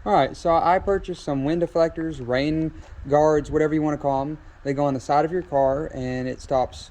Alright, so I purchased some wind deflectors, rain guards, whatever you want to call them. They go on the side of your car and it stops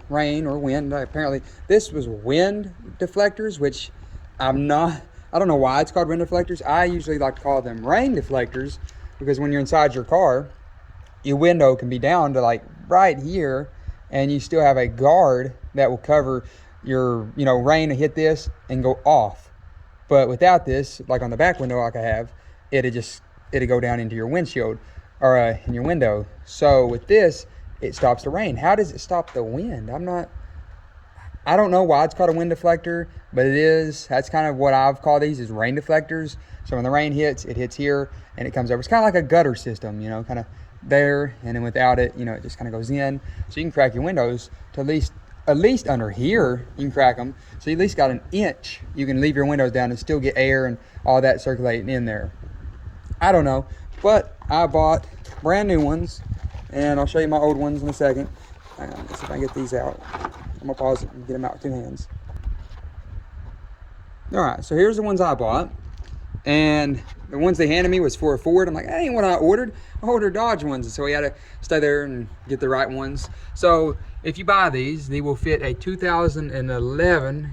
rain or wind. Apparently, this was wind deflectors, which I don't know why it's called wind deflectors. I usually like to call them rain deflectors because when you're inside your car, your window can be down to like right here and you still have a guard that will cover your, rain to hit this and go off. But without this, like on the back window like I have, it'd go down into your windshield or in your window. So with this, it stops the rain. How does it stop the wind? I don't know why it's called a wind deflector, but it is. That's kind of what I've called these, is rain deflectors. So when the rain hits, it hits here and it comes over. It's kind of like a gutter system, kind of there, and then without it, it just kind of goes in. So you can crack your windows to at least under here, you can crack them. So you at least got an inch. You can leave your windows down and still get air and all that circulating in there. I don't know, but I bought brand new ones, and I'll show you my old ones in a second. Hang on, let's see if I can get these out. I'm gonna pause it and get them out with two hands. All right, so here's the ones I bought, and the ones they handed me was for a Ford. I'm like, that ain't what I ordered. I ordered Dodge ones, so we had to stay there and get the right ones. So if you buy these, they will fit a 2011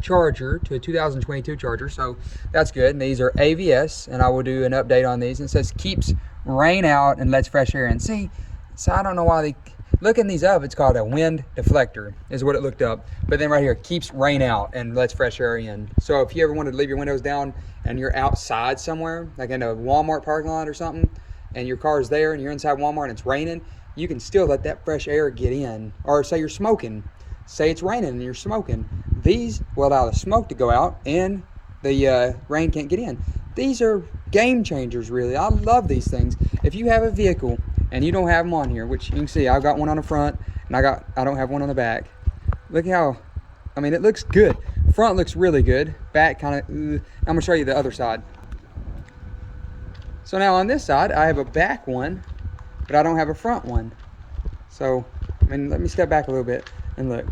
Charger to a 2022 Charger, so that's good. And these are AVS, and I will do an update on these. And it says keeps rain out and lets fresh air in. See, so I don't know why they looking these up. It's called a wind deflector is what it looked up. But then right here, keeps rain out and lets fresh air in. So if you ever wanted to leave your windows down and you're outside somewhere, like in a Walmart parking lot or something, and your car's there and you're inside Walmart and it's raining, you can still let that fresh air get in. Or say you're smoking, say it's raining and you're smoking, these will allow the smoke to go out and the rain can't get in. These are game changers, really. I love these things. If you have a vehicle and you don't have them on here, which you can see I've got one on the front and I don't have one on the back. Look how, it looks good. Front looks really good. Back kind of, I'm gonna show you the other side. So now on this side, I have a back one, but I don't have a front one. So, let me step back a little bit and look.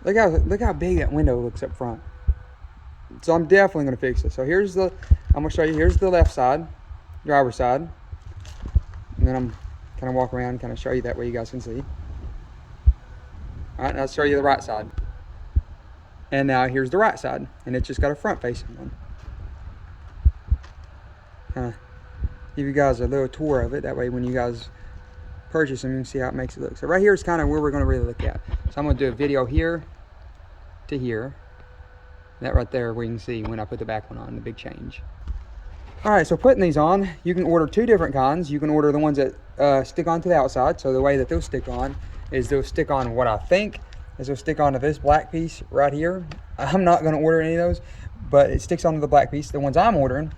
Look how big that window looks up front. So I'm definitely gonna fix it. So I'm gonna show you, here's the left side, driver's side. And then I'm kind of walk around, kind of show you that way you guys can see. All right, now I'll show you the right side. And now here's the right side, and it's just got a front facing one. Kind of give you guys a little tour of it. That way when you guys purchase them, you can see how it makes it look. So right here is kind of where we're gonna really look at. So I'm gonna do a video here to here. That right there we can see when I put the back one on, the big change. All right, so putting these on, you can order two different kinds. You can order the ones that stick onto the outside. So the way that they'll stick on is they'll stick on what I think is they'll stick onto this black piece right here. I'm not gonna order any of those, but it sticks onto the black piece. The ones I'm ordering,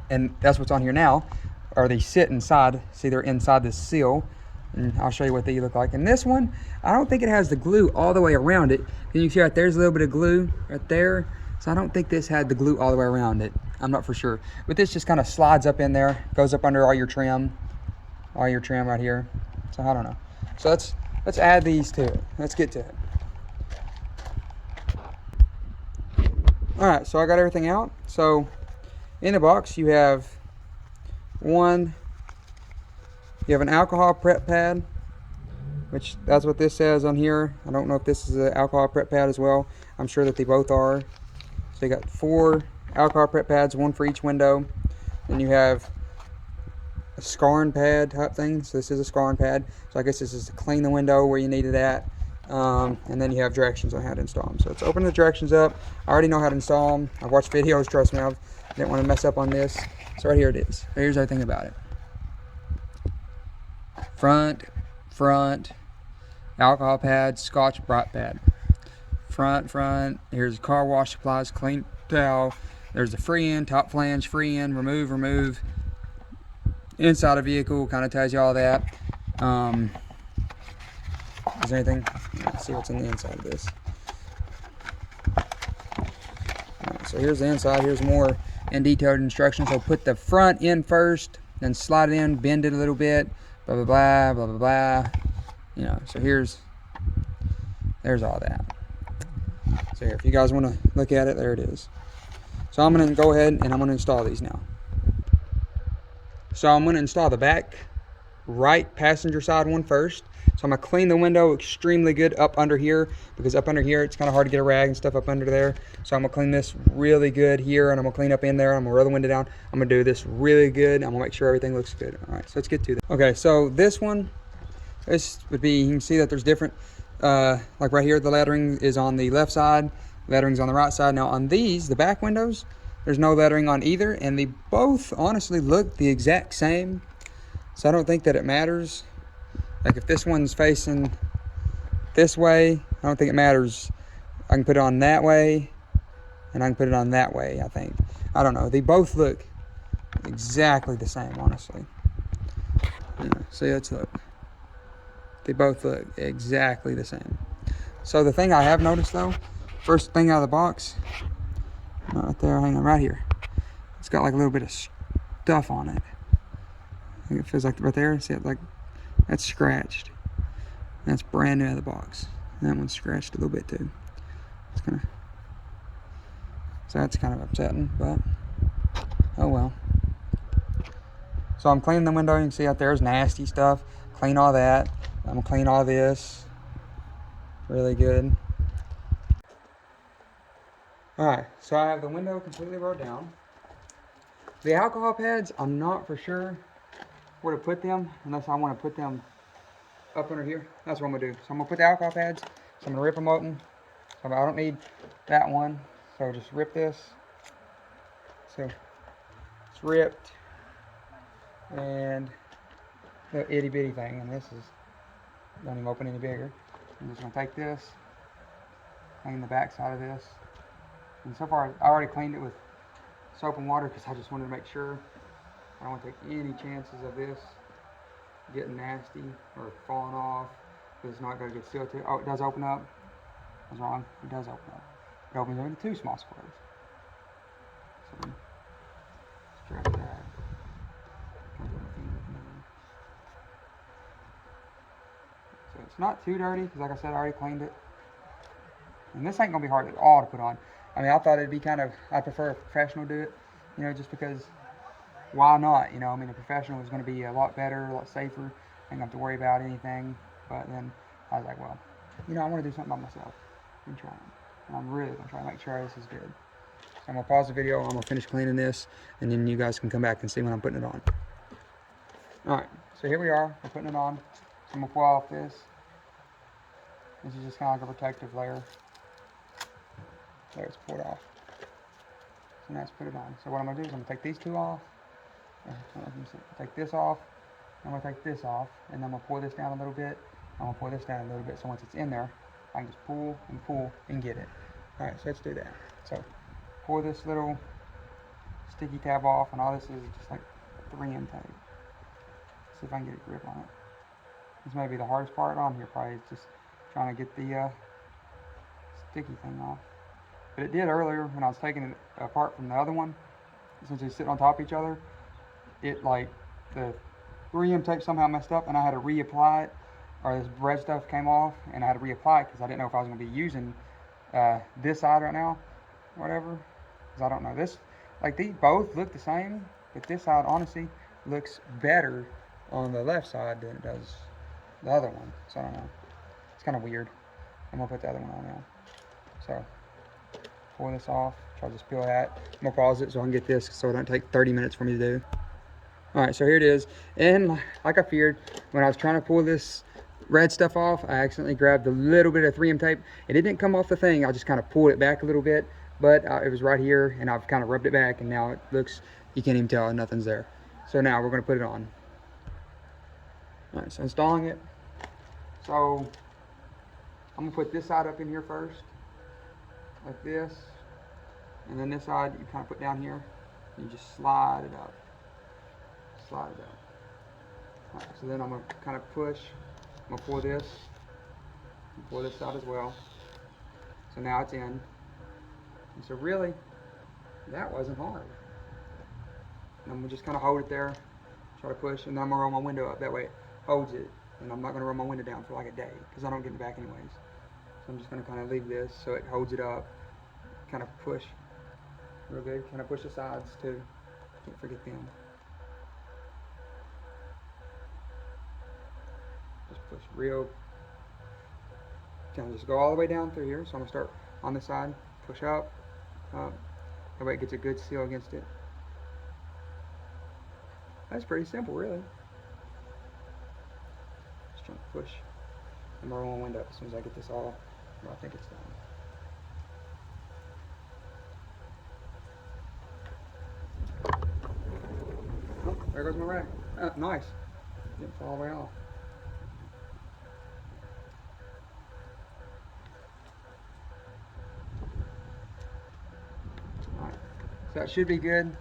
and that's what's on here now, are they sit inside. See, they're inside this seal. And I'll show you what they look like. And this one, I don't think it has the glue all the way around it. Can you see right there's a little bit of glue right there? So I don't think this had the glue all the way around it. I'm not for sure. But this just kind of slides up in there, goes up under all your trim right here. So I don't know. So let's add these to it. Let's get to it. All right, so I got everything out. So in the box you have an alcohol prep pad, which that's what this says on here. I don't know if this is an alcohol prep pad as well. I'm sure that they both are. So you got 4 alcohol prep pads, 1 for each window. Then you have a scarring pad type thing. So this is a scarring pad. So I guess this is to clean the window where you need it at. And then you have directions on how to install them. So let's open the directions up. I already know how to install them. I've watched videos, trust me. I didn't want to mess up on this. So right here it is. Here's everything about it. Front, alcohol pad, Scotch Brite pad. Front, here's car wash supplies, clean towel. There's the free end, top flange, free end, remove. Inside a vehicle, kind of tells you all that. Is there anything? Let's see what's on the inside of this. Right, so here's the inside, here's more in detailed instructions. So put the front in first, then slide it in, bend it a little bit, blah, blah, blah. So there's all that. So here, if you guys want to look at it, there it is. So I'm going to go ahead and I'm going to install these now. So I'm going to install the back right passenger side one first. So I'm going to clean the window extremely good up under here, because up under here it's kind of hard to get a rag and stuff up under there. So I'm going to clean this really good here, and I'm going to clean up in there. I'm going to roll the window down. I'm going to do this really good. I'm going to make sure everything looks good. All right, so let's get to that. Okay, so this one, this would be, you can see that there's different, like right here, the lettering is on the left side, lettering's on the right side. Now on these, the back windows, there's no lettering on either, and they both honestly look the exact same. So I don't think that it matters. Like if this one's facing this way, I don't think it matters. I can put it on that way, and I can put it on that way, I think. I don't know. They both look exactly the same, honestly. Yeah, see, let's look. They both look exactly the same. So the thing I have noticed though, first thing out of the box, not right there, hang on, right here. It's got like a little bit of stuff on it. I think it feels like right there, see it, like that's scratched. That's brand new out of the box. And that one's scratched a little bit too. It's kind of, so that's kind of upsetting, but oh well. So I'm cleaning the window. You can see out there's nasty stuff. Clean all that. I'm gonna clean all this really good. All right, so I have the window completely rolled down. The alcohol pads, I'm not for sure where to put them, unless I want to put them up under here. That's what I'm gonna do. So I'm gonna put the alcohol pads. So I'm gonna rip them open. So I don't need that one. So just rip this. So it's ripped, and the itty bitty thing, and this is don't even open any bigger. I'm just gonna take this, clean the back side of this, and so far I already cleaned it with soap and water because I just wanted to make sure. I don't want to take any chances of this getting nasty or falling off. It's not going to get sealed too. Oh, it does open up. I was wrong. It does open up. It opens up into 2 small squares. So strap that. So it's not too dirty because, like I said, I already cleaned it. And this ain't going to be hard at all to put on. I mean, I thought it'd be kind of, I prefer a professional do it, you know, just because, why not? You know, I mean, a professional is going to be a lot better, a lot safer. I don't have to worry about anything. But then I was like, well, you know, I want to do something by myself. I'm trying. And I'm really going to try to make sure this is good. So I'm going to pause the video. I'm going to finish cleaning this. And then you guys can come back and see when I'm putting it on. Alright, so here we are. We're putting it on. So I'm going to pull off this. This is just kind of like a protective layer. There, it's pulled off. So now let's put it on. So what I'm going to do is I'm going to take these 2 off. Take this off. I'm going to take this off. And then I'm going to pour this down a little bit. I'm going to pour this down a little bit. So once it's in there, I can just pull and get it. Alright, so let's do that. So pour this little sticky tab off, and all this is just like 3M tape. See if I can get a grip on it. This may be the hardest part on here, probably, is just trying to get the sticky thing off. But it did earlier when I was taking it apart from the other one. Since they sit on top of each other, it like the 3M tape somehow messed up, and I had to reapply it, or this red stuff came off, and I had to reapply it because I didn't know if I was going to be using this side right now, whatever. Because I don't know, this, like, these both look the same, but this side honestly looks better on the left side than it does the other one. So I don't know, it's kind of weird. I'm gonna put the other one on now. So pull this off, try to just peel that. I'm gonna pause it so I can get this, so it don't take 30 minutes for me to do. Alright, so here it is. And like I feared, when I was trying to pull this red stuff off, I accidentally grabbed a little bit of 3M tape, and it didn't come off the thing. I just kind of pulled it back a little bit, but it was right here, and I've kind of rubbed it back, and now it looks, you can't even tell nothing's there. So now we're going to put it on. Alright, so installing it. So I'm going to put this side up in here first, like this, and then this side you kind of put down here, and you just slide it up. Slide it up. Alright, so then I'm going to kind of push. I'm going to pour this. Pour this out as well. So now it's in. And so really, that wasn't hard. And I'm going to just kind of hold it there. Try to push, and then I'm going to roll my window up. That way it holds it. And I'm not going to roll my window down for like a day, because I don't get in the back anyways. So I'm just going to kind of leave this so it holds it up. Kind of push real good. Kind of push the sides too. Can't forget them. Push real, kind of just go all the way down through here. So I'm gonna start on this side, push up, up. That way it gets a good seal against it. That's pretty simple, really. Just trying to push the Merlin window as soon as I get this all where I think it's done. Oh, there goes my rack. Nice. Didn't fall all the way off. Alright, so that should be good.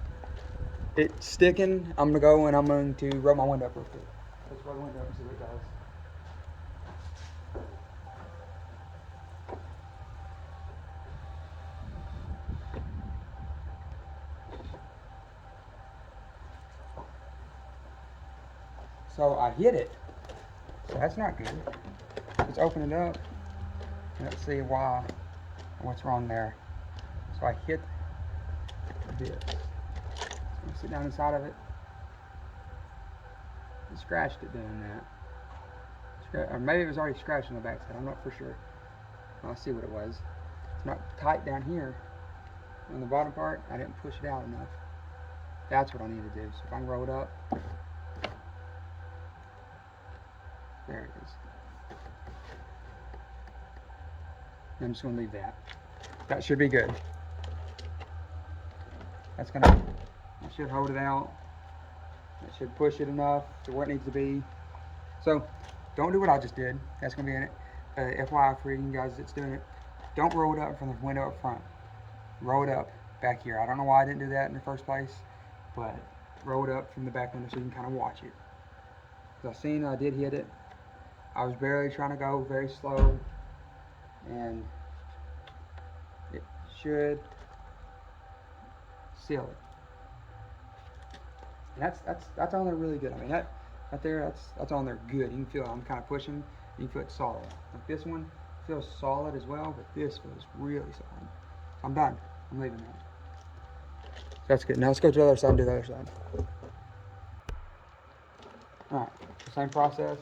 It's sticking. I'm gonna go and I'm going to rub my window up real quick. Let's rub the window up and see what it does. So I hit it. So that's not good. Let's open it up and let's see what's wrong there. So I hit this. I'm gonna sit down inside of it. I scratched it doing that. Or maybe it was already scratched on the backside. I'm not for sure. I'll see what it was. It's not tight down here. On the bottom part, I didn't push it out enough. That's what I need to do. So if I can roll it up. There it is. I'm just going to leave that. That should be good. I should hold it out. That should push it enough to where it needs to be. So, don't do what I just did. That's going to be in it. FYI for you guys that's doing it. Don't roll it up from the window up front. Roll it up back here. I don't know why I didn't do that in the first place, but roll it up from the back window so you can kind of watch it. Because I did hit it. I was barely trying to go very slow, and it should seal it. And that's on there really good. I mean, that right there, that's on there good. You can feel I'm kind of pushing. You can feel it solid. Like this one feels solid as well, but this feels really solid. I'm done. I'm leaving that. That's good. Now let's go to the other side and do the other side. All right, same process.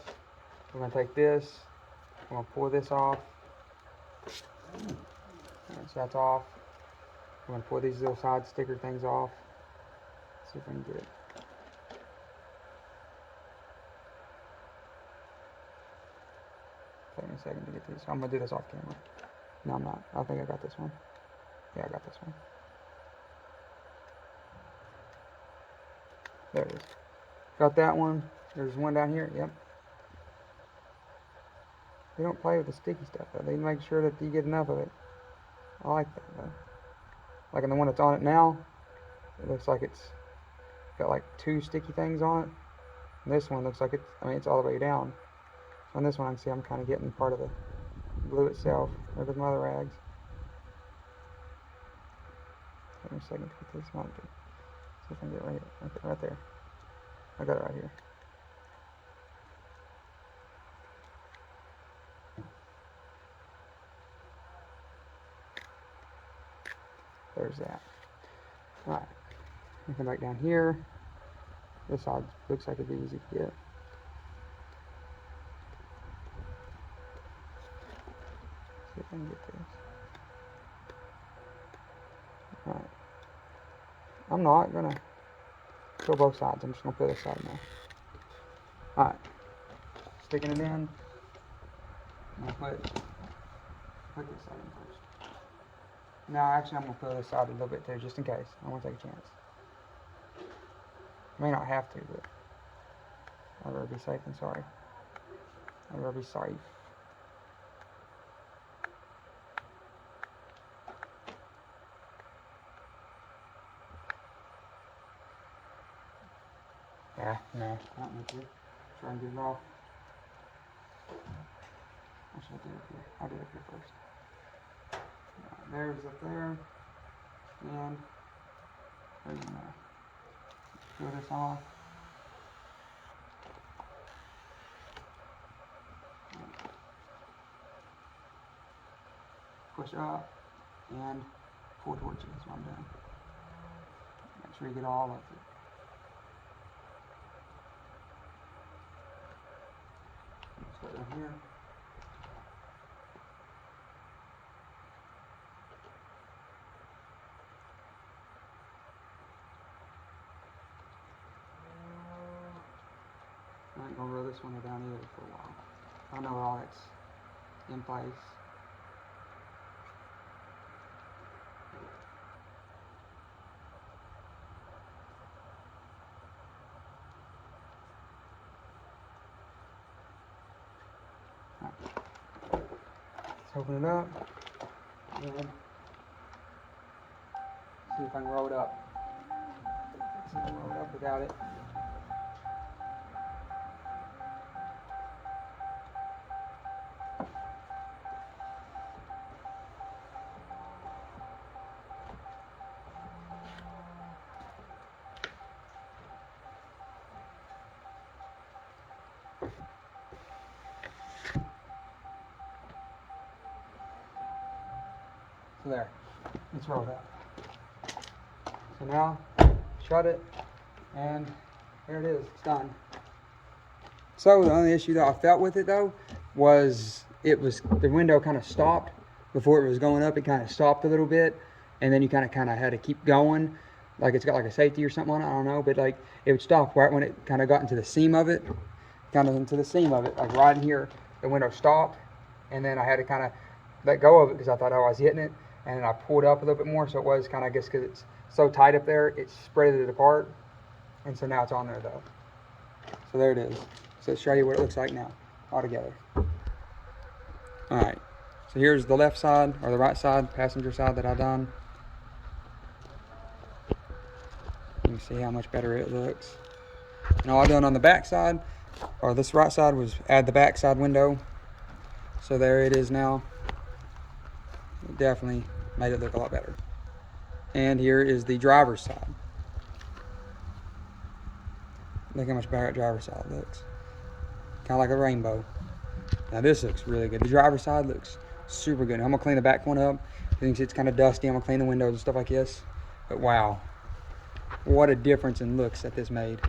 We're gonna take this. We're gonna pour this off. Right, so that's off. We're gonna pour these little side sticker things off. See if I can get it. Take me a second to get these. I'm gonna do this off camera. No, I'm not. I think I got this one. Yeah, I got this one. There it is. Got that one. There's one down here. Yep. They don't play with the sticky stuff though. They make sure that you get enough of it. I like that though. Like in the one that's on it now, it looks like it's got like 2 sticky things on it. And this one looks like it's all the way down. So on this one I can see I'm kind of getting part of the glue itself. There goes my other rags. Give me a second to get this mounted. See if I can get it right there. I got it right here. There's that. Alright. Come back down here. This side looks like it'd be easy to get. See if I can get this. Alright. I'm not gonna fill both sides. I'm just gonna fill this side now. Alright. Sticking it in. I'm gonna put this side in first. No, actually I'm gonna fill this side a little bit too, just in case. I want to take a chance. I may not have to, but I'd rather be safe than sorry. I'd rather be safe. Yeah, no, not need to. Try and get it off. What should I do up here? I'll do it up here first. Right, there's up there. And there's in there. Peel this off. Push up and pull towards you. That's what I'm doing. Make sure you get all of it. Start down here. I ain't gonna roll this one down either for a while. I know all that's in place. Right. Let's open it up and see if I can roll it up. See if I can roll it up without it. So there, it's rolled up. So now, shut it, and there it is, it's done. So the only issue that I felt with it though, was the window kind of stopped before it was going up. It kind of stopped a little bit, and then you kind of had to keep going, like it's got like a safety or something on it, I don't know, but like it would stop right when it kind of got into the seam of it, like right in here, the window stopped, and then I had to kind of let go of it because I thought, oh, I was hitting it, and then I pulled up a little bit more, so it was kind of, I guess because it's so tight up there, it spread it apart, and so now it's on there though. So there it is. So let's show you what it looks like now, all together. All right, so here's the left side, or the right side, passenger side that I done. You can see how much better it looks. And all I done on the back side, or this right side, was add the back side window. So there it is now. It definitely made it look a lot better. And here is the driver's side. Look how much better that driver's side looks. Kind of like a rainbow. Now this looks really good. The driver's side looks super good. I'm gonna clean the back one up. You can see it's kind of dusty. I'm gonna clean the windows and stuff like this. But wow, what a difference in looks that this made.